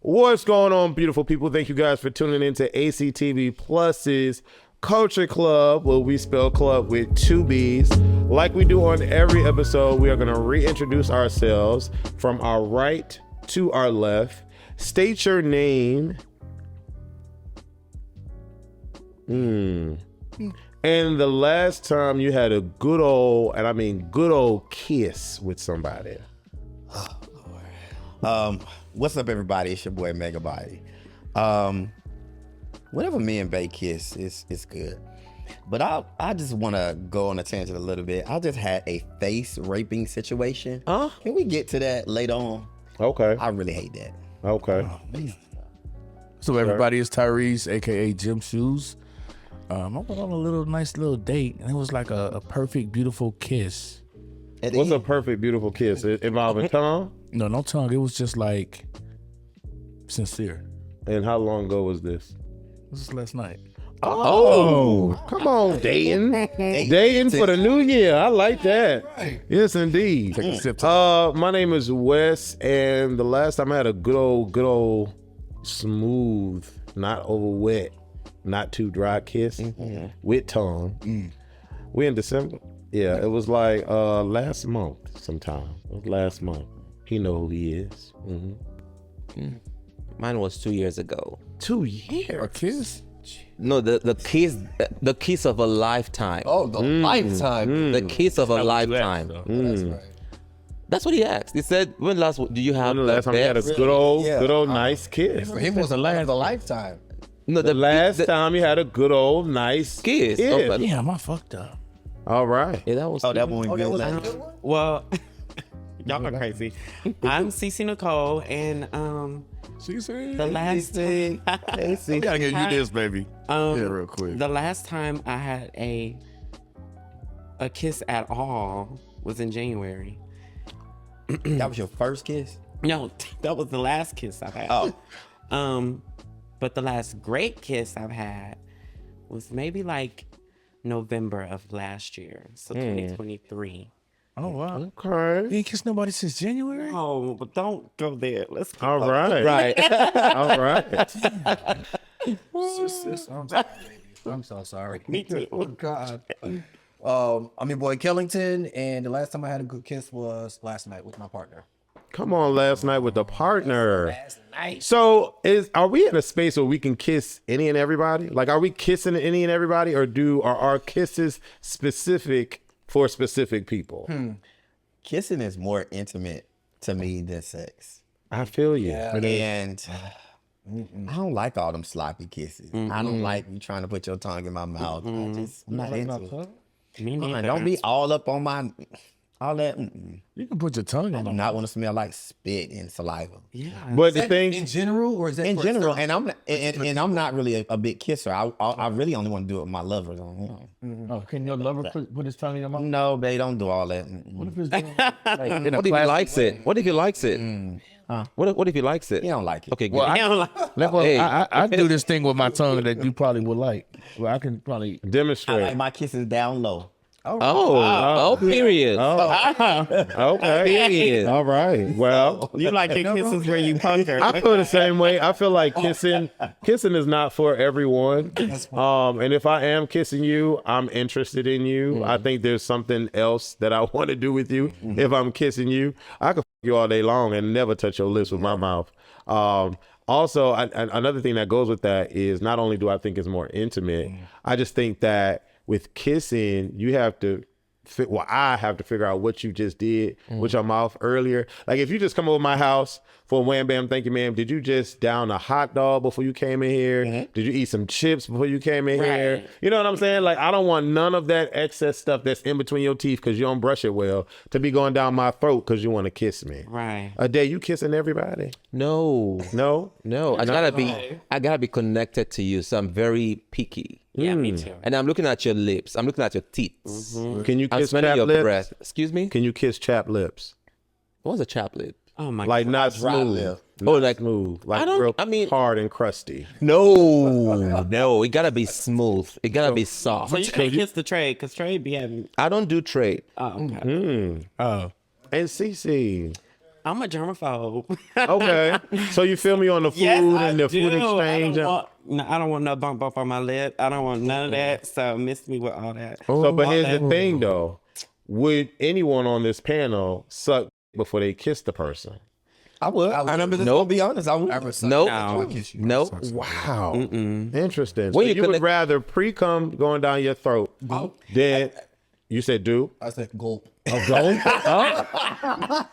What's going on, beautiful people? Thank you guys for tuning in to ACTV Plus's Culture Club, where we spell club with 2 B's. Like we do on every episode, we are going to reintroduce ourselves from our right to our left. State your name. And the last time you had a good old, and I mean good old kiss with somebody. What's up, everybody? It's your boy Megabody. Whenever me and Bay kiss, it's good. But I just want to go on a tangent a little bit. I just had a face raping situation. Can we get to that later on? Okay. I really hate that. Okay. So everybody, it's Tyrese, aka Jim Shoes. I went on a nice little date, and it was like a perfect, beautiful kiss. What's a perfect, beautiful kiss? Involving tongue? No tongue. It was just like sincere. And how long ago was this? This was last night. Oh, come on, dating. Dating for the new year. I like that. Right. Yes, indeed. Take a sip. My name is Wes, and the last time I had a good old smooth, not over wet, not too dry kiss with tongue. We in December. Yeah, it was like last month sometime. It was last month. He know who he is. Mine was 2 years ago. 2 years? A kiss? No, the kiss of a lifetime. Oh, the lifetime. The kiss of a lifetime. That's right. That's what he asked. He said, "When last do you have When the last time you had a good old nice kiss? For him, it was the lifetime. No, The last time you had a good old nice kiss. kiss. Oh, but- Damn, I fucked up. All right. yeah, that was. That one we That was built. a good one? Well, y'all are crazy. I'm Cece Nicole, and See, the last thing, we gotta get you this, baby. Yeah, real quick. the last time I had a kiss at all was in January. That was your first kiss? No, that was the last kiss I've had. But the last great kiss I've had was maybe like November of last year, so 2023. Oh wow. Okay. You ain't kissed nobody since January? Oh, but don't go there. Let's go. All right. Right. All right. I'm so sorry. Me too. Oh, God. I'm your boy Kellington, and the last time I had a good kiss was last night with my partner. Come on, last night with the partner. Last night. So are we in a space where we can kiss any and everybody? Like, are we kissing any and everybody, or are our kisses specific for specific people? Kissing is more intimate to me than sex. I feel you. Yeah. And I don't like all them sloppy kisses. I don't like you trying to put your tongue in my mouth. I'm not into it. Me neither. Don't be all up on all that. You can put your tongue I in do it. not want to smell like spit and saliva. Yeah. But the In thing, general, or is that In for general, certain- and I'm not really a big kisser. I really only want to do it with my lovers. Oh, can your lover put his tongue in your mouth? No, babe, don't do all that. What if it's doing What if he likes it? What if he likes it? What if he likes it? He don't like it. Okay, good. Well, Hey. I do this thing with my tongue that you probably would like. Well, I can probably. I demonstrate. like my kisses down low. Period. Okay. Period. All right. Well, You like your kisses where you pucker. I feel the same way. I feel like kissing is not for everyone. And if I am kissing you, I'm interested in you. I think there's something else that I want to do with you. If I'm kissing you, I could you all day long and never touch your lips with my mouth. Also, another thing that goes with that is not only do I think it's more intimate, I just think that with kissing, you have to I have to figure out what you just did with your mouth earlier. Like, if you just come over my house for wham bam, thank you, ma'am. Did you just down a hot dog before you came in here? Did you eat some chips before you came in here? You know what I'm saying? Like, I don't want none of that excess stuff that's in between your teeth because you don't brush it well to be going down my throat because you want to kiss me. Right. A day you kissing everybody? No. I gotta be connected to you. So I'm very picky. Yeah, me too. And I'm looking at your lips. I'm looking at your teeth. Can you I'm kiss smelling chapped your lips? breath. Excuse me? Can you kiss chapped lips? What's a chap lip? Oh my Like God. not dry smooth. lip. Not Oh, like- smooth. Like I don't- real I mean- hard and crusty. No, it gotta be smooth. It gotta be soft. So you can kiss the tray, because Trey be having. I don't do trade. Oh, okay. Oh, And Cece. I'm a germaphobe. Okay. So you feel me on the food and the food exchange? I don't want no bump on my lip. I don't want none of that. So miss me with all that. So, but here's the thing, though. Would anyone on this panel suck before they kiss the person? I would. I'm just gonna be honest. I would. Nope. Wow. Interesting. When So you you would connect- rather pre-cum going down your throat than you said do? I said gulp. Oh, don't?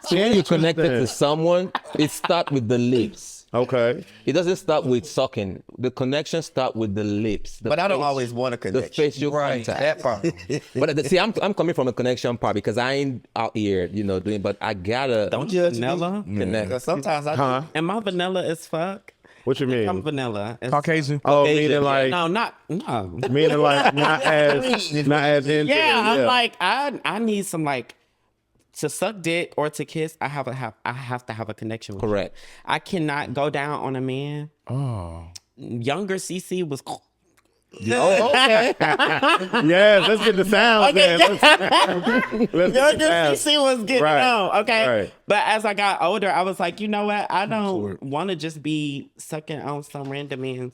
So when you connected to someone, it starts with the lips. Okay. It doesn't start with sucking. The connection starts with the lips. But I don't always want a the connection. facial contact. That part. But see, I'm coming from a connection part because I ain't out here, doing. But I gotta Don't judge Vanilla? me. connect. Because sometimes I Huh? Am I vanilla as fuck? What you I'm mean? vanilla. Caucasian. Oh, meaning like, No. not as into it, Yeah, I'm like, I need some like to suck dick or to kiss. I have to have a connection with you. Correct. I cannot go down on a man. Oh. Younger CC was. Oh, okay. Yes, let's get the sounds then. Let's get the Younger sounds. CC was getting Right, on. Okay. right. But as I got older, I was like, you know what? I don't want to just be sucking on some random man's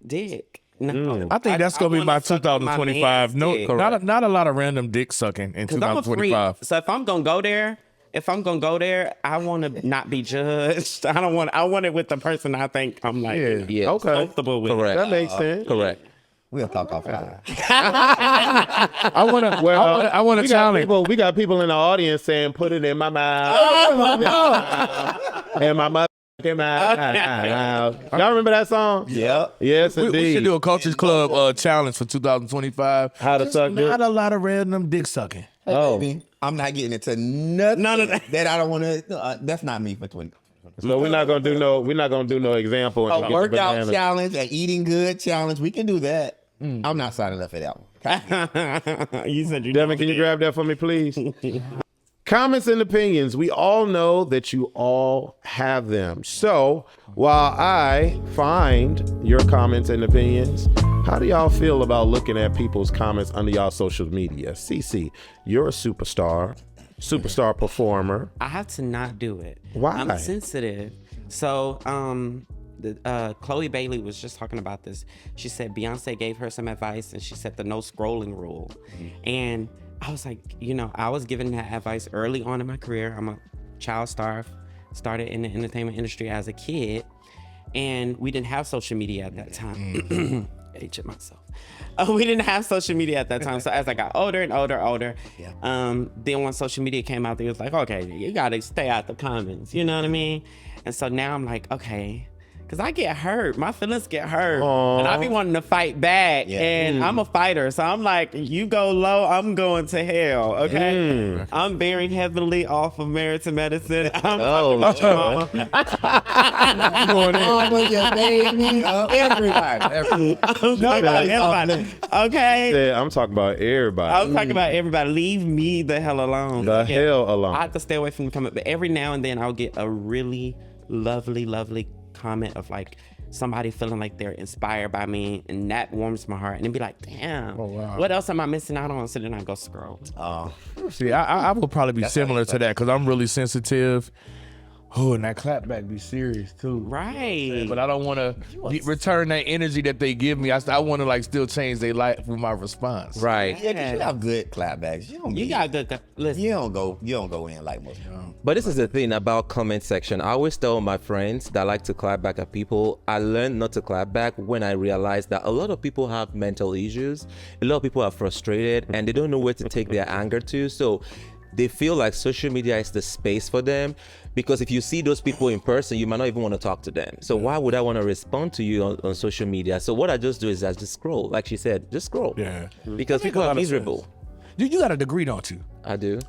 dick. No. I think that's gonna be wanna by suck my 2025. man's No, dick. not a lot of random dick sucking in 'Cause I'm a freak. 2025. So if I'm gonna go there, I want to not be judged. I want it with the person I think I'm like Yeah. Okay. comfortable with. Correct. That makes sense. Correct. we'll talk offline. I wanna We got challenge. we got people in the audience saying, "Put it in my mouth." And my mother in my mouth. Y'all remember that song? Yep. Yes, We indeed. should do a Cultures Club challenge for 2025. How to suck dick. Not a lot of random dick sucking. Oh, I'm not getting into nothing None of that. that I don't want to. That's not me for 20. So we're not gonna do no example. A workout challenge, an eating good challenge. We can do that. I'm not signing up for that one. You said you Devin, can you grab that for me, please? Comments and opinions. We all know that you all have them. So while I find your comments and opinions, how do y'all feel about looking at people's comments under y'all social media? CC, you're a superstar performer. I have to not do it. Why? I'm sensitive. So, Chloe Bailey was just talking about this. She said Beyonce gave her some advice, and she said the no scrolling rule. And I was like, I was given that advice early on in my career. I'm a child star, started in the entertainment industry as a kid, and we didn't have social media at that time. Aging myself. We didn't have social media at that time. So as I got older and older, then when social media came out, they was like, okay, you gotta stay out the comments. You know what I mean? And so now I'm like, okay. Because I get hurt. My feelings get hurt. Aww. And I be wanting to fight back. Yeah. And I'm a fighter. So I'm like, you go low, I'm going to hell. Okay? I'm very heavily off of Married to Medicine. I'm everybody. Okay? Yeah, I'm talking about everybody. I'm talking about everybody. Leave me the hell alone. The hell alone. I have to stay away from the comment. But every now and then I'll get a really lovely comment of like somebody feeling like they're inspired by me, and that warms my heart. And it'd be like, damn, what else am I missing out on? So then I go scroll. See, I will probably be similar to that because I'm really sensitive. Oh, and that clapback be serious too. Right. But I don't want to return that energy that they give me. I want to like still change their life with my response. Right. Yeah, 'cause you have good clapbacks. You got good. Listen. You don't go in like most people. But this is the thing about comment section. I always tell my friends that like to clap back at people, I learned not to clap back when I realized that a lot of people have mental issues. A lot of people are frustrated and they don't know where to take their anger to. So they feel like social media is the space for them, because if you see those people in person, you might not even want to talk to them. So why would I want to respond to you on social media? So what I just do is I just scroll. Like she said, just scroll. Yeah. Because people are miserable. You got a degree, don't you? I do.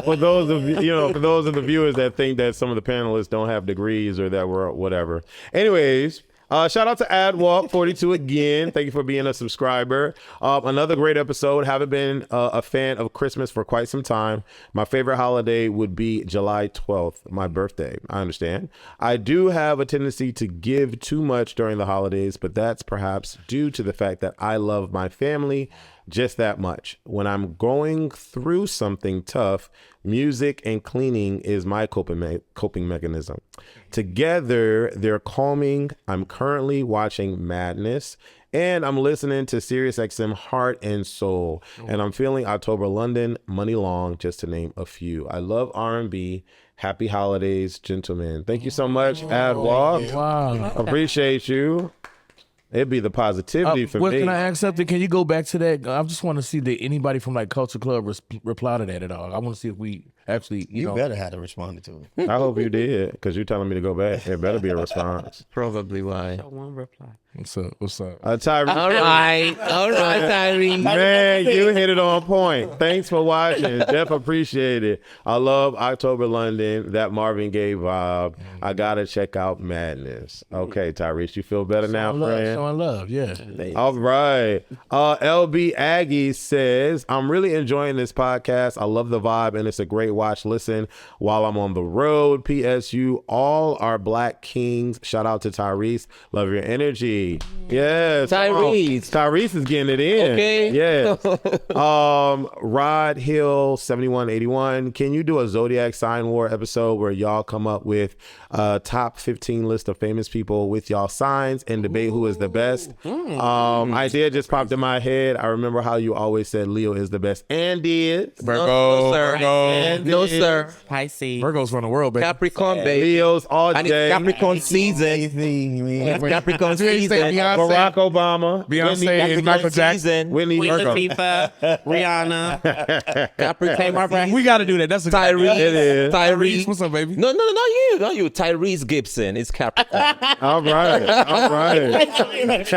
For those of the viewers that think that some of the panelists don't have degrees or that we're whatever. Anyways, shout out to AdWalk42 again. Thank you for being a subscriber. Another great episode. Haven't been a fan of Christmas for quite some time. My favorite holiday would be July 12th, my birthday. I understand. I do have a tendency to give too much during the holidays, but that's perhaps due to the fact that I love my family just that much. When I'm going through something tough, music and cleaning is my coping mechanism. Together, they're calming. I'm currently watching Madness, and I'm listening to SiriusXM Heart and Soul, and I'm feeling October London, Money Long, just to name a few. I love R&B. Happy holidays, gentlemen. Thank you so much, Ad Walk. Wow. Appreciate you. It'd be the positivity for me. Can I ask something? Can you go back to that? I just want to see that anybody from like Culture Club reply to that at all. I want to see if we actually, You better have to respond to it. I hope you did, because you're telling me to go back. There better be a response. Probably why. One reply. What's up? What's up? Tyrese. All right, Tyrese. Man, you hit it on point. Thanks for watching. Def appreciate it. I love October London, that Marvin Gaye vibe. I gotta check out Madness. Okay, Tyrese, you feel better now, friend? Showing love, yeah. All right. LB Aggie says, I'm really enjoying this podcast. I love the vibe, and it's a great watch listen while I'm on the road. P.S. You all are Black kings. Shout out to Tyrese. Love your energy. Yes. Tyrese. Tyrese is getting it in. Okay. Yes. Rod Hill 7181. Can you do a Zodiac sign war episode where y'all come up with a top 15 list of famous people with y'all signs and debate who is the best? Idea just popped in my head. I remember how you always said Leo is the best, and did. Virgo, No, sir. Virgo. No, sir. Pisces. Virgo's run the world, baby. Capricorn, baby. Leo's all And day. it's Capricorn season. Anything, Capricorn You ain't season. say Beyonce. Barack Obama. Beyonce and Capricorn Michael Jackson. season. Whitney Queen Virgo. Latifah, Rihanna. Capricorn. We got to do that. That's a Tyrese. It is. Tyrese, what's up, baby? No, not you. Tyrese Gibson is Capricorn. All right. All right.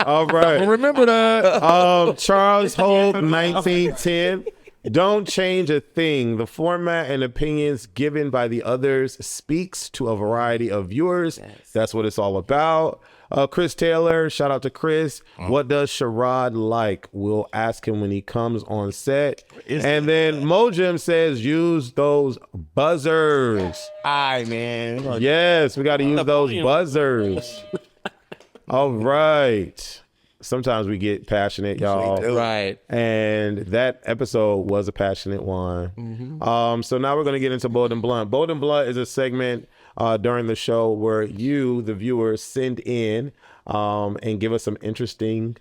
All right. Remember that. Charles Holt, 1910. Don't change a thing. The format and opinions given by the others speaks to a variety of viewers. That's what it's all about. Chris Taylor, shout out to Chris. What does Sherrod like? We'll ask him when he comes on set. And then Mojim says, use those buzzers. Aye, man. Yes, we got to use those buzzers. All right. Sometimes we get passionate, y'all. Right. And that episode was a passionate one. So now we're going to get into Bold and Blunt. Bold and Blunt is a segment during the show where you, the viewers, send in and give us some interesting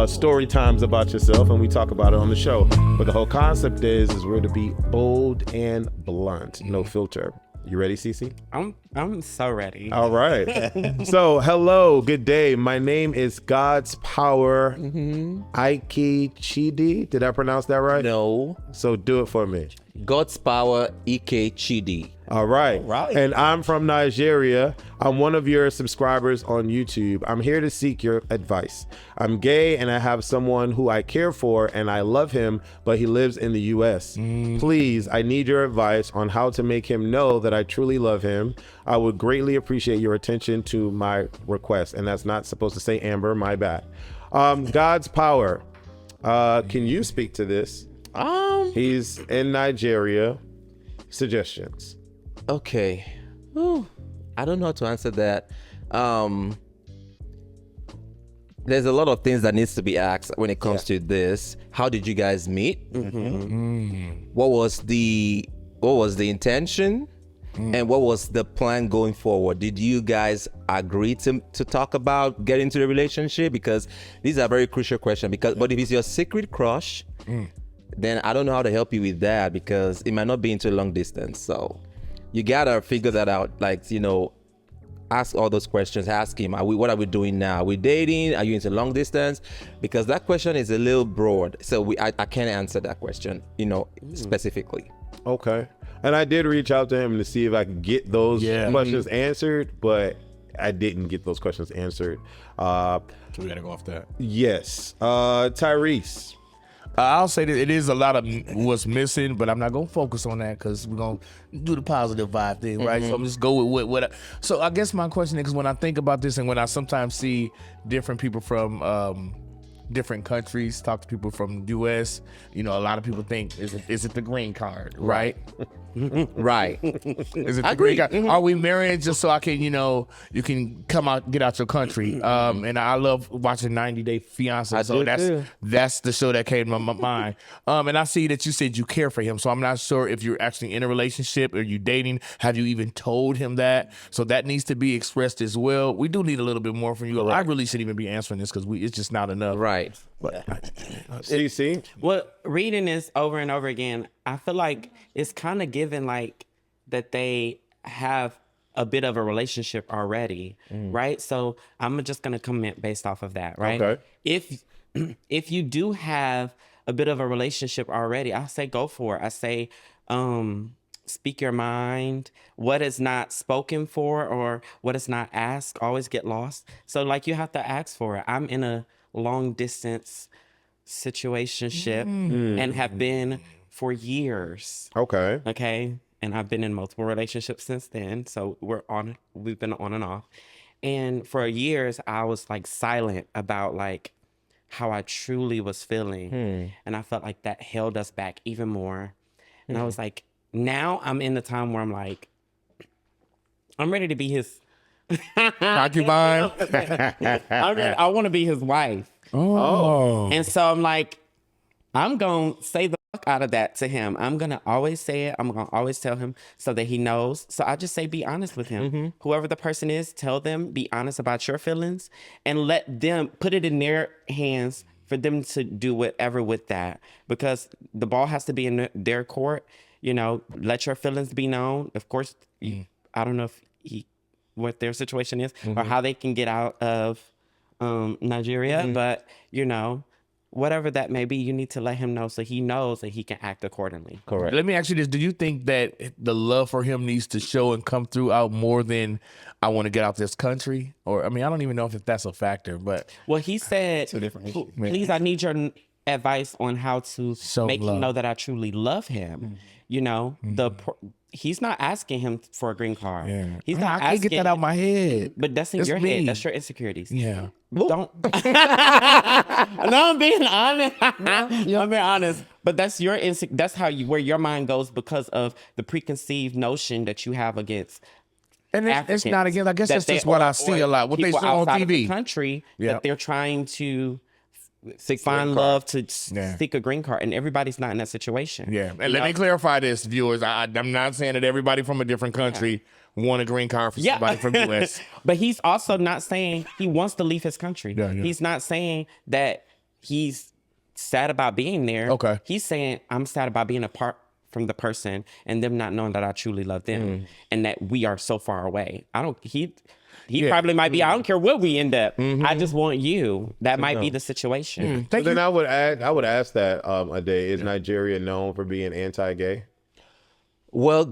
story times about yourself, and we talk about it on the show. But the whole concept is we're to be bold and blunt, no filter. You ready, Cece? I'm so ready. All right. So, hello, good day. My name is God's Power Ike Chidi. Did I pronounce that right? No. So do it for me. God's Power Ike Chidi. All right. Right. And I'm from Nigeria. I'm one of your subscribers on YouTube. I'm here to seek your advice. I'm gay and I have someone who I care for and I love him, but he lives in the US. Please, I need your advice on how to make him know that I truly love him. I would greatly appreciate your attention to my request. And that's not supposed to say Amber, my bad. God's Power. Can you speak to this? He's in Nigeria. Suggestions. Okay. Whew. I don't know how to answer that. There's a lot of things that needs to be asked when it comes to this. How did you guys meet? What was the intention? And what was the plan going forward? Did you guys agree to talk about getting into the relationship? Because these are very crucial questions. But if it's your secret crush, then I don't know how to help you with that, because it might not be into long distance. So you gotta figure that out. Like, ask all those questions. Ask him, what are we doing now? Are we dating? Are you into long distance? Because that question is a little broad. So I can't answer that question, specifically. Okay. And I did reach out to him to see if I could get those questions answered, but I didn't get those questions answered. So we gotta go off that. Yes. Tyrese. I'll say that it is a lot of what's missing, but I'm not gonna focus on that because we're gonna do the positive vibe thing, right? So I'm just go with what. So I guess my question is, when I think about this, and when I sometimes see different people from different countries, talk to people from the U.S., a lot of people think, is it the green card, right? Right. Is it the green card? Are we married just so I can, you can come out, get out your country? And I love watching 90 Day Fiance. So that's the show that came to my mind. And I see that you said you care for him. So I'm not sure if you're actually in a relationship or you dating. Have you even told him that? So that needs to be expressed as well. We do need a little bit more from you. I really shouldn't even be answering this because it's just not enough. Right. But CC? Well, reading this over and over again, I feel like it's kind of given like that they have a bit of a relationship already, right? So I'm just gonna comment based off of that, right? Okay. If you do have a bit of a relationship already, I say go for it. I say speak your mind. What is not spoken for or what is not asked always get lost. So like you have to ask for it. I'm in a long distance situationship and have been for years. Okay. And I've been in multiple relationships since then. So we've been on and off. And for years I was like silent about like how I truly was feeling. And I felt like that held us back even more. And I was like, now I'm in the time where I'm like, I'm ready to be his concubine. I want to be his wife. Oh. And so I'm like, I'm going to say the fuck out of that to him. I'm going to always say it. I'm going to always tell him so that he knows. So I just say, be honest with him. Whoever the person is, tell them, be honest about your feelings and let them put it in their hands for them to do whatever with that. Because the ball has to be in their court. Let your feelings be known. Of course, I don't know what their situation is or how they can get out of Nigeria, but whatever that may be, you need to let him know so he knows that he can act accordingly. Correct. Let me ask you this. Do you think that the love for him needs to show and come through out more than I want to get out this country? Or, I mean, I don't even know if that's a factor, but. Well, he said, please, I need your advice on how to make him know that I truly love him. He's not asking him for a green card. Yeah. He's not I can't get that out of my head. But that's in your head. That's your insecurities. Yeah. Don't. No, I'm being honest. I'm being honest. But that's your that's where your mind goes because of the preconceived notion that you have against. And it's not again. I guess that's just what I see a lot. What they show on TV. Of the country that they're trying to find love to seek a green card, and everybody's not in that situation. Yeah, and let me clarify this, viewers. I'm not saying that everybody from a different country want a green card for somebody from U.S. But he's also not saying he wants to leave his country. He's not saying that he's sad about being there. Okay. He's saying I'm sad about being apart from the person and them not knowing that I truly love them and that we are so far away. He probably might be, I don't care what we end up. I just want you. That might be the situation. Then I would ask that, Ade, is Nigeria known for being anti-gay? Well,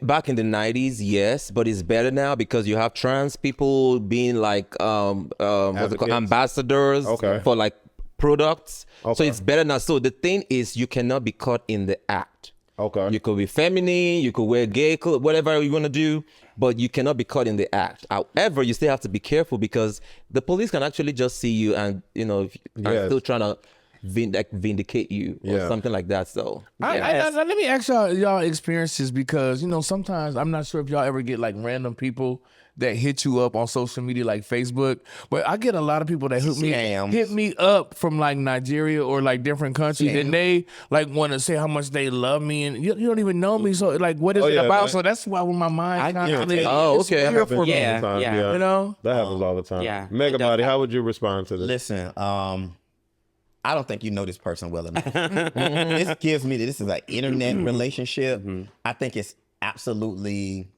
back in the 90s, yes, but it's better now because you have trans people being like what's it called? Ambassadors for like products. So it's better now. So the thing is, you cannot be caught in the act. You could be feminine, you could wear gay clothes, whatever you want to do, but you cannot be caught in the act. However, you still have to be careful because the police can actually just see you and, still trying to vindicate you or something like that. So let me ask y'all experiences because, sometimes I'm not sure if y'all ever get like random people that hit you up on social media like Facebook, but I get a lot of people that hit me up from like Nigeria or like different countries and they like want to say how much they love me and you don't even know me. So like, what is it about? So that's why when my mind constantly for me. That happens all the time. Yeah. Megabody, how would you respond to this? Listen, I don't think you know this person well enough. This gives me that this is an internet relationship. I think it's absolutely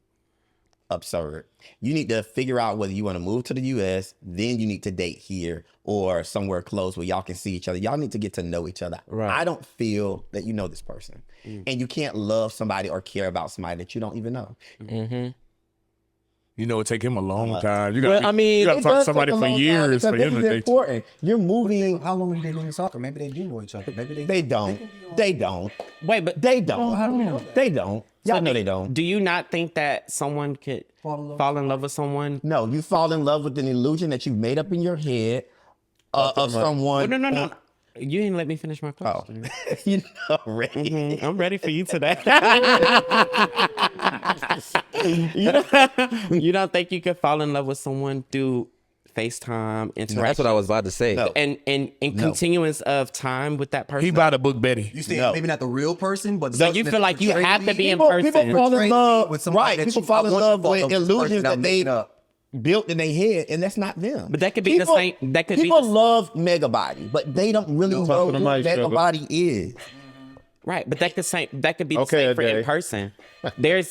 absurd. You need to figure out whether you want to move to the U.S., then you need to date here or somewhere close where y'all can see each other. Y'all need to get to know each other. Right. I don't feel that you know this person. And you can't love somebody or care about somebody that you don't even know. It take him a long time. You got to talk to somebody for years for him to date. Important. You're moving. How long have they been in soccer? Maybe they do know each other. Maybe they don't. They don't. Wait, but they don't. I don't know. They don't. Y'all know they don't. Do you not think that someone could fall in love with someone? No, you fall in love with an illusion that you've made up in your head of someone. No. You didn't let me finish my question. You know, ready. Mhm, I'm ready for you today. You don't think you could fall in love with someone through FaceTime interaction? That's what I was about to say. No. And continuance of time with that person. He about to book Betty. You say No. maybe not the real person, but So you feel like you have to be in People person. fall in love with somebody right. that People you- fall in I want you love to fall in with love with this illusions person that I'm they making up. built in their head, and that's not them. But that could be the same- that could be people the- love mega body, but they don't really know Talk to who the mic, mega Sugar. body is. Right, but that could be the Okay, same for Ade. in person. There's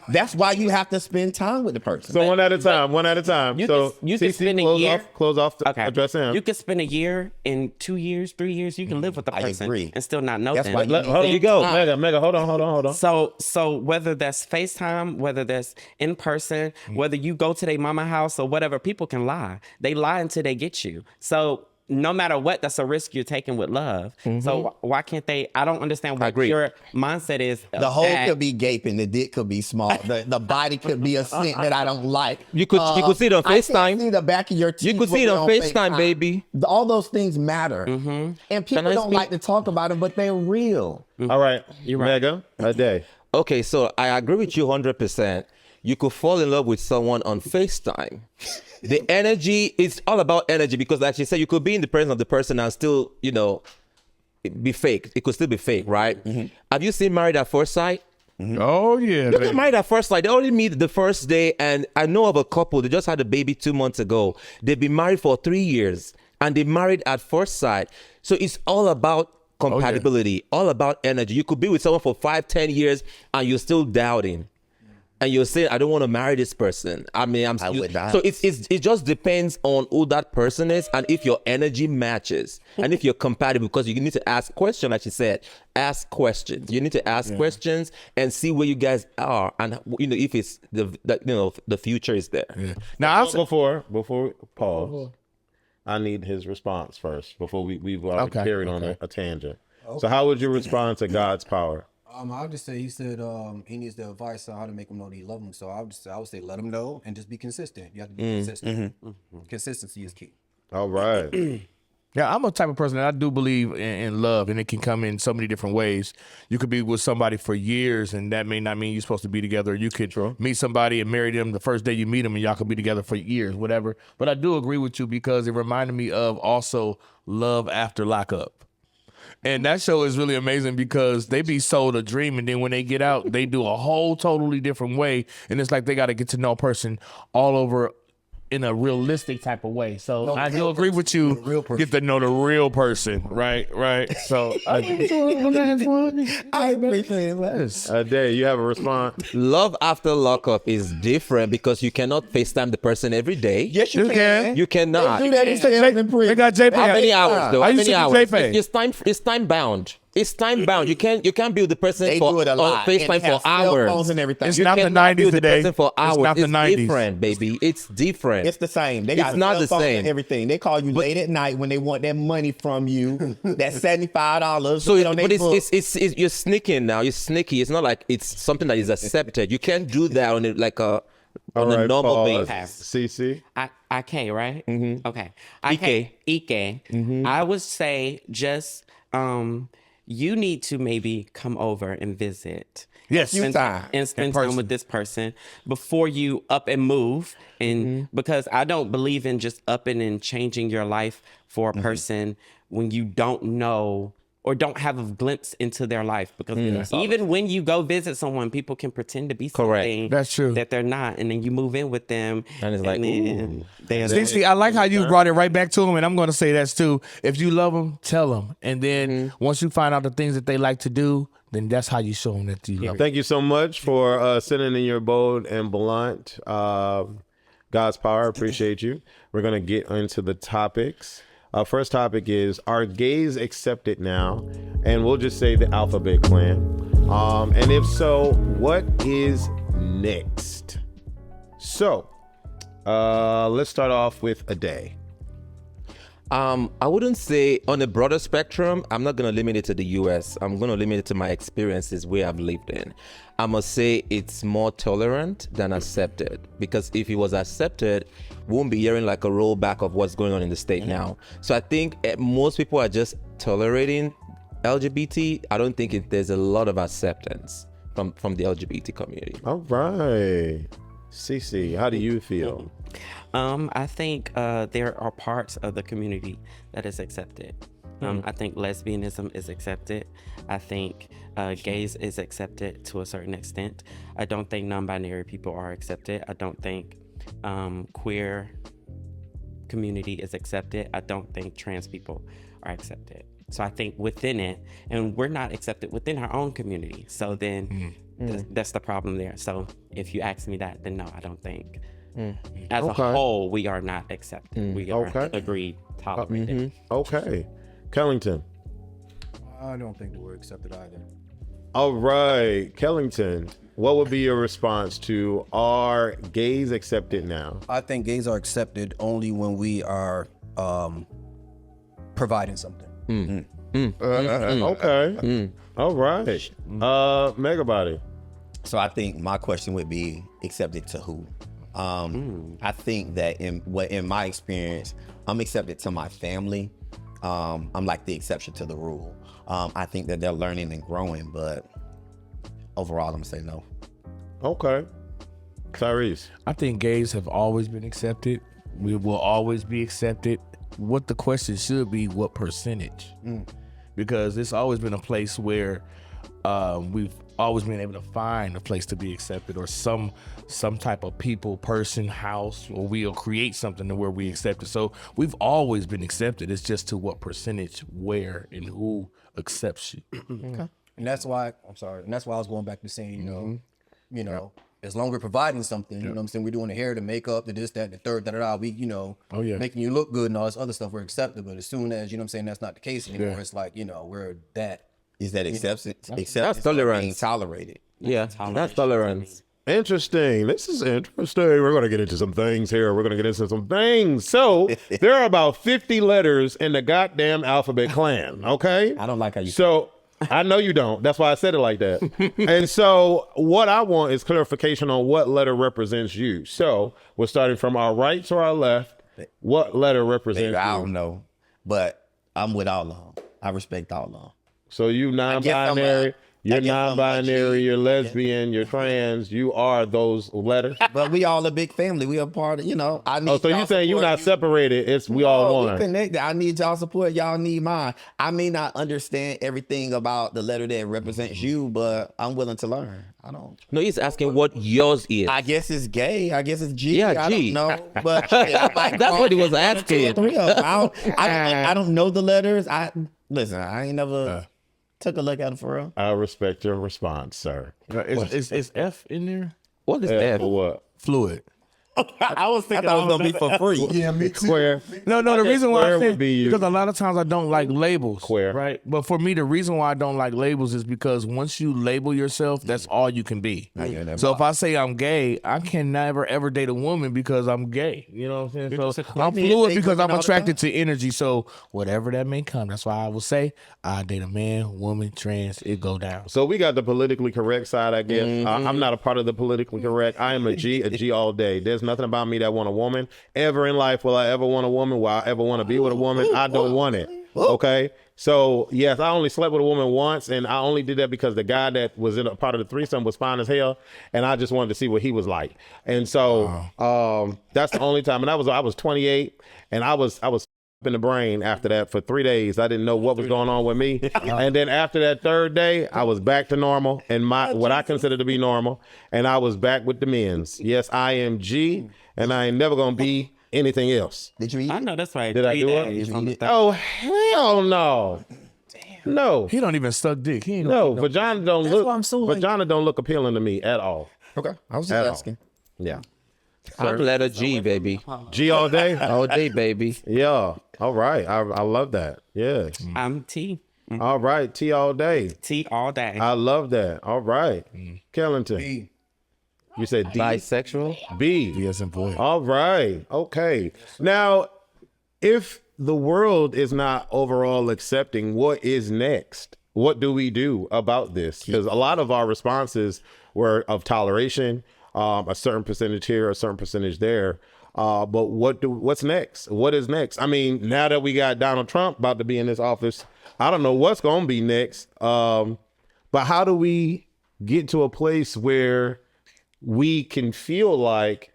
That's why you have to spend time with the person. So one at a time. You So could- you could CC, spend a close year- off. Close off. okay. Address him. You could spend a year, in 2 years, 3 years, you can live with the I person agree. and still not know That's them. why Hold on, you go. Mega. Hold on. So whether that's FaceTime, whether that's in person, whether you go to their mama house or whatever, people can lie. They lie until they get you. So no matter what, that's a risk you're taking with love. So why can't they? I don't understand what agree. your mindset is. The hole could be gaping, the dick could be small, the body could be a scent that I don't like. You could see it on I FaceTime. can't see the back of your teeth. You could see it on FaceTime, baby. All those things matter, and people I don't speak? like to talk about them, but they're real. All right. You're right. Mega. A day. Okay, so I agree with you 100%. You could fall in love with someone on FaceTime. The energy, it's all about energy because like she said, you could be in the presence of the person and still, be fake. It could still be fake, right? Have you seen Married at First Sight? Oh yeah. Look baby. at Married at First Sight. They only meet the first day, and I know of a couple. They just had a baby 2 months ago. They've been married for 3 years, and they married at first sight. So it's all about compatibility, all about energy. You could be with someone for 5-10 years, and you're still doubting, and you're saying, "I don't want to marry this person." I mean, I would not. So it just depends on who that person is, and if your energy matches, and if you're compatible. Because you need to ask questions, like she said. Ask questions. You need to ask questions and see where you guys are, and if it's the future is there. Yeah. Now I'll say, Before we pause, I need his response first before we've already Okay, carried on a tangent. So how would you respond to God's power? I'll just say he said he needs the advice on how to make him know that he love him. So I would say let him know and just be consistent. You have to be consistent. Consistency is key. All right. yeah, I'm a type of person that I do believe in love, and it can come in so many different ways. You could be with somebody for years, and that may not mean you're supposed to be together. You could meet somebody and marry them the first day you meet them, and y'all could be together for years, whatever. But I do agree with you because it reminded me of also Love After Lockup. And that show is really amazing because they be sold a dream, and then when they get out, they do a whole totally different way. And it's like they got to get to know a person all over in a realistic type of way. So I do agree with you. real person. Get to know the real person, right? So I appreciate it. A day. You have a response. Love after lockup is different because you cannot FaceTime the person every day. Yes, you You can. can. You cannot. Do that in They got JP. How many hours though? I How used many to hours? do JP. It's time bound. It's time bound. You can't be with the person They for do it a on lot. and FaceTime have for cell hours. phones and everything. It's You not the cannot be 90s with the today. person for It's hours. not the It's 90s. different, baby. It's different. It's the same. They got It's not cell the phones same. and everything. They call you late at night when they want that money from you. That $75. So, on but their book. it's you're sneaking now. You're sneaky. It's not like it's something that is accepted. You can't do that on it like a All on a right. normal Pause. basis. CC. IK, right? Okay. Ike. Ike. I would say just you need to maybe come over and visit. Yes. Spend time with this person before you up and move. And because I don't believe in just upping and changing your life for a person when you don't know or don't have a glimpse into their life. Because even when you go visit someone, people can pretend to be something That's true. that they're not. And then you move in with them. And it's like, then they're See, I like how you brought it right back to them, and I'm going to say that too. If you love them, tell them. And then once you find out the things that they like to do, then that's how you show them that you love them. Thank you so much for sending in your bold and blunt God's power. Appreciate you. We're going to get into the topics. First topic is, are gays accepted now? And we'll just say the Alphabet Clan. And if so, what is next? So let's start off with a day. I wouldn't say on a broader spectrum. I'm not gonna limit it to the U.S. I'm gonna limit it to my experiences where I've lived in. I must say it's more tolerant than accepted, because if it was accepted, we won't be hearing like a rollback of what's going on in the state now. So I think most people are just tolerating LGBT. I don't think there's a lot of acceptance from the LGBT community. All right. Cece, how do you feel? I think there are parts of the community that is accepted. I think lesbianism is accepted. I think gays is accepted to a certain extent. I don't think non-binary people are accepted. I don't think queer community is accepted. I don't think trans people are accepted. So I think within it, and we're not accepted within our own community. So then that's the problem there. So if you ask me that, then no, I don't think. As a whole, we are not accepted. We are agreed, tolerated. Okay. Kellington. I don't think that we're accepted either. All right. Kellington, what would be your response to are gays accepted now? I think gays are accepted only when we are providing something. Okay. All right. Megabody. So I think my question would be accepted to who? I think that in my experience, I'm accepted to my family. I'm like the exception to the rule. I think that they're learning and growing, but overall, I'm gonna say no. Okay. Tyrese. I think gays have always been accepted. We will always be accepted. What the question should be, what percentage? Because it's always been a place where we've always been able to find a place to be accepted, or some type of people, person, house, or we'll create something to where we accept it. So we've always been accepted. It's just to what percentage, where, and who accepts you. Okay. And that's why and that's why I was going back to saying, you know, as long as we're providing something, you know what I'm saying, we're doing the hair, the makeup, the this, that, the third, we, making you look good and all this other stuff, we're accepted. But as soon as, you know what I'm saying, that's not the case anymore, it's like, we're that. Is that acceptance? That's tolerance. Being tolerated. Yeah, that's tolerance. Interesting. This is interesting. We're going to get into some things here. We're going to get into some things. So there are about 50 letters in the goddamn alphabet clan, okay? I don't like how you So I know you don't. That's why I said it like that. And so what I want is clarification on what letter represents you. So we're starting from our right to our left. What letter represents I you? don't know, but I'm with all of them. I respect all of them. So you non-binary, you're guess I'm a non-binary, G. you're lesbian, you're trans, you are those letters. But we all a big family. We a part of, I need. Oh, so you saying you're not separated? It's we all We one. connected. I need y'all support. Y'all need mine. I may not understand everything about the letter that represents you, but I'm willing to learn. I don't. No, he's asking what yours is. I guess it's gay. I guess it's G. Yeah, I G. don't know, but like, That's what he was asking. I don't know the letters. I ain't never took a look at it for real. I respect your response, sir. Is F in there? What is F that? for what? Fluid. I was thinking I thought it was gonna be for free. Yeah, me too. Square. No, the reason why Square I say would be you. because a lot of times I don't like labels. Queer. Right? But for me, the reason why I don't like labels is because once you label yourself, that's all you can be. So if I say I'm gay, I can never ever date a woman because I'm gay. You know what I'm saying? So I'm fluid because I'm attracted to energy. So whatever that may come, that's why I will say I date a man, woman, trans, it go down. So we got the politically correct side, I guess. I'm not a part of the politically correct. I am a G all day. There's nothing about me that want a woman. Ever in life will I ever want a woman? Will I ever want to be with a woman? I don't want it. Okay? So, yes, I only slept with a woman once, and I only did that because the guy that was in a part of the threesome was fine as hell, and I just wanted to see what he was like. And so that's the only time. And I was 28, and I was in the brain after that for 3 days. I didn't know what was going on with me. And then after that third day, I was back to normal and what I consider to be normal. And I was back with the men's. Yes, I am G, and I ain't never gonna be anything else. Did you eat? I know that's right. Did I do it? Oh, hell no. No. He don't even suck dick. He ain't No, vagina don't That's why I'm so like- vagina don't look appealing to me at all. Okay, I was At just all. asking. Yeah. I'm letter G, baby. G all day? All day, baby. Yeah. All right. I love that. Yes. I'm T. All right. T all day. T all day. I love that. All right. Kellington. B. You said D. Bisexual. B. Yes, and boy. All right. Okay. Now, if the world is not overall accepting, what is next? What do we do about this? Because a lot of our responses were of toleration, a certain percentage here, a certain percentage there. But what's next? What is next? I mean, now that we got Donald Trump about to be in this office, I don't know what's going to be next. But how do we get to a place where we can feel like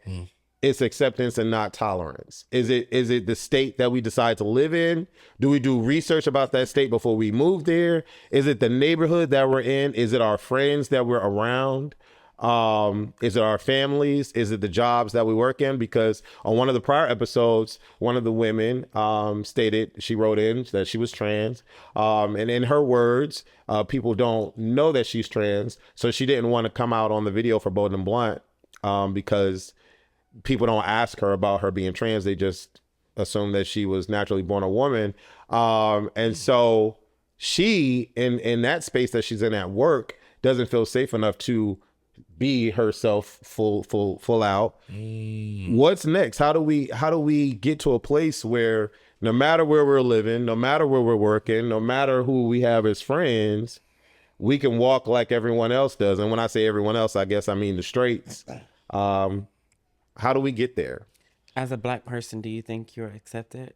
it's acceptance and not tolerance? Is it the state that we decide to live in? Do we do research about that state before we move there? Is it the neighborhood that we're in? Is it our friends that we're around? Is it our families? Is it the jobs that we work in? Because on one of the prior episodes, one of the women stated, she wrote in that she was trans. And in her words, people don't know that she's trans. So she didn't want to come out on the video for Bold and Blunt because people don't ask her about her being trans. They just assume that she was naturally born a woman. And so she, in that space that she's in at work, doesn't feel safe enough to be herself full out. What's next? How do we get to a place where no matter where we're living, no matter where we're working, no matter who we have as friends, we can walk like everyone else does? And when I say everyone else, I guess I mean the straights. How do we get there? As a Black person, do you think you're accepted?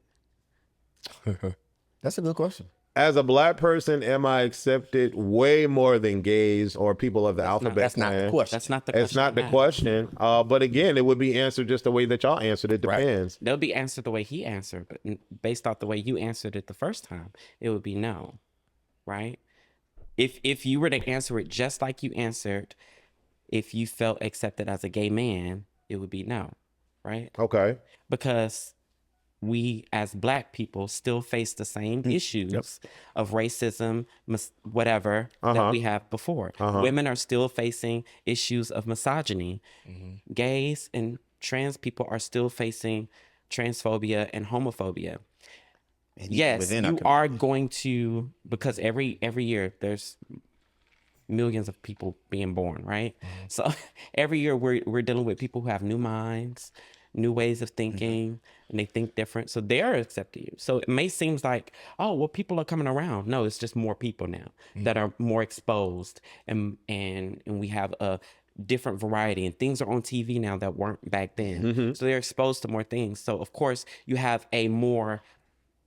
That's a good question. As a Black person, am I accepted way more than gays or people of the alphabet That's not the clan? question. That's not the question. It's not the question. But again, it would be answered just the way that y'all answered. It depends. They'll be answered the way he answered, but based off the way you answered it the first time, it would be no, right? If you were to answer it just like you answered, if you felt accepted as a gay man, it would be no, right? Okay. Because we as Black people still face the same issues of racism, whatever, that we have before. Women are still facing issues of misogyny. Gays and trans people are still facing transphobia and homophobia. And Yes, within our you are going to, because every year there's millions of people being born, right? So every year we're dealing with people who have new minds, new ways of thinking, and they think different. So they're accepting you. So it may seem like, oh, well, people are coming around. No, it's just more people now that are more exposed, and we have a different variety, and things are on TV now that weren't back then. So they're exposed to more things. So of course you have a more,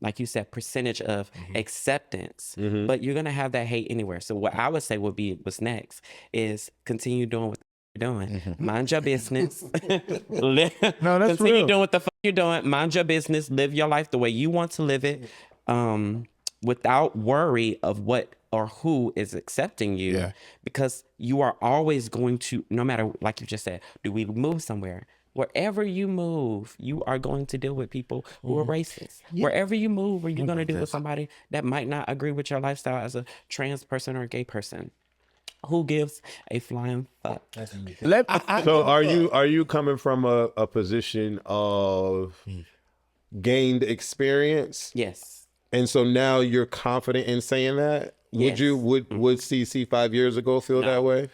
like you said, percentage of acceptance, but you're gonna have that hate anywhere. So what I would say would be what's next is continue doing what you're doing. Mind your business. No, that's continue real. doing what the fuck you're doing. Mind your business. Live your life the way you want to live it, without worry of what or who is accepting you, because you are always going to, no matter, like you just said, do we move somewhere? Wherever you move, you are going to deal with people who are racist. Wherever you move, or you're going to deal with somebody that might not agree with your lifestyle as a trans person or a gay person. Who gives a flying fuck? So are you coming from a position of gained experience? Yes. And so now you're confident in saying that? Yes. Would CC 5 years ago feel that way?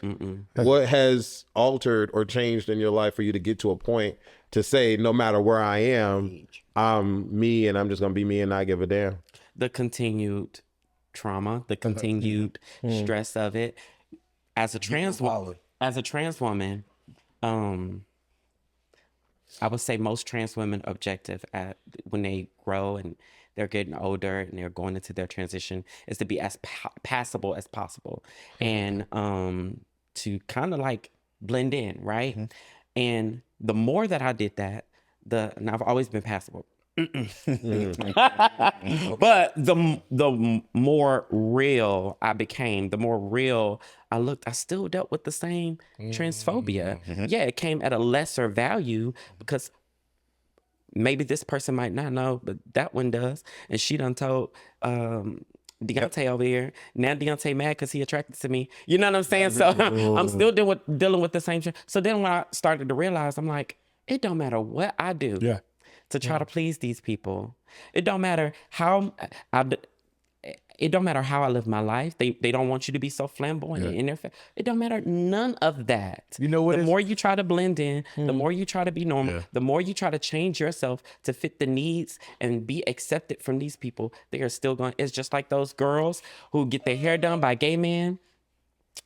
What has altered or changed in your life for you to get to a point to say, no matter where I am, I'm me and I'm just gonna be me and not give a damn? The continued trauma, the continued stress of it. As a trans woman, I would say most trans women objective at when they grow and they're getting older and they're going into their transition is to be as passable as possible and to kind of like blend in, right? And the more that I did that, and I've always been passable. But the more real I became, the more real I looked, I still dealt with the same transphobia. Yeah, it came at a lesser value because maybe this person might not know, but that one does. And she done told Deontay over here. Now Deontay mad because he attracted to me. You know what I'm saying? So I'm still dealing with the same shit. So then when I started to realize, I'm like, it don't matter what I do to try to please these people. It don't matter how It don't matter how I live my life. They don't want you to be so flamboyant in their face. It don't matter none of that. You know what? The more you try to blend in, the more you try to be normal, the more you try to change yourself to fit the needs and be accepted from these people, they are still going. It's just like those girls who get their hair done by gay men.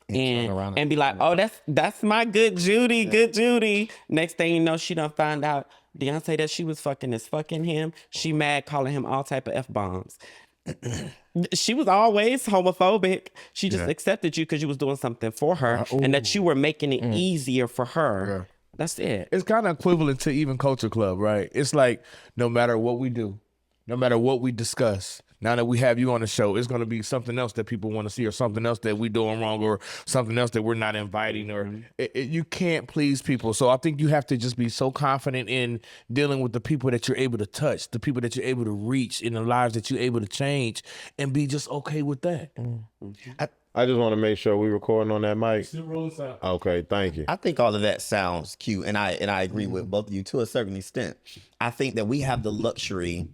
And be like, oh, that's my good Judy. Next thing you know, she done find out Beyonce that she was fucking is fucking him. She mad, calling him all type of F-bombs. She was always homophobic. She just accepted you because you was doing something for her and that you were making it easier for her. That's it. It's kind of equivalent to even Culture Club, right? It's like no matter what we do, no matter what we discuss, now that we have you on the show, it's going to be something else that people want to see or something else that we're doing wrong or something else that we're not inviting or you can't please people. So I think you have to just be so confident in dealing with the people that you're able to touch, the people that you're able to reach in the lives that you're able to change and be just okay with that. I just want to make sure we recording on that mic. Okay, thank you. I think all of that sounds cute, and I agree with both of you to a certain extent. I think that we have the luxury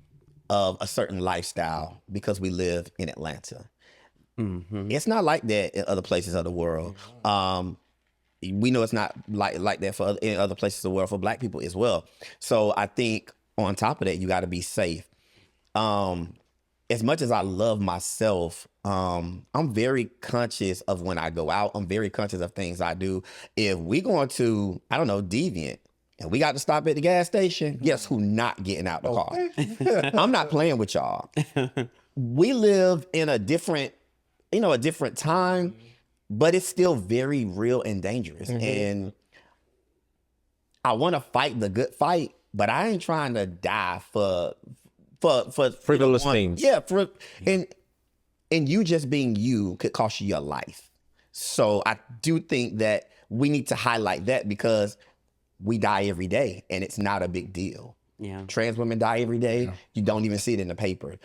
of a certain lifestyle because we live in Atlanta. It's not like that in other places of the world. We know it's not like that in other places of the world for Black people as well. So I think on top of that, you got to be safe. As much as I love myself, I'm very conscious of when I go out. I'm very conscious of things I do. If we going to, I don't know, Deviant, and we got to stop at the gas station, guess who not getting out the car? I'm not playing with y'all. We live in a different time, but it's still very real and dangerous. And I want to fight the good fight, but I ain't trying to die for frivolous things. Yeah, and you just being you could cost you your life. So I do think that we need to highlight that because we die every day and it's not a big deal. Yeah. Trans women die every day. Yeah. You don't even see it in the paper.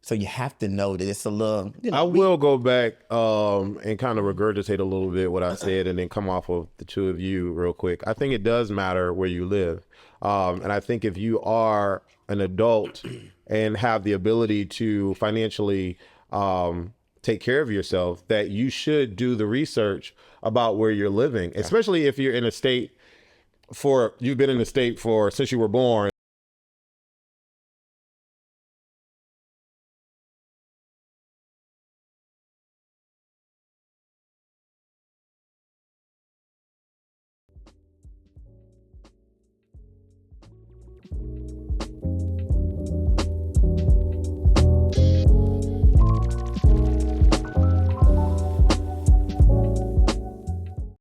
So you have to know that it's a little, I will go back and kind of regurgitate a little bit what I said and then come off of the two of you real quick. I think it does matter where you live. And I think if you are an adult and have the ability to financially take care of yourself, that you should do the research about where you're living, especially if you're in a state you've been in the state since you were born.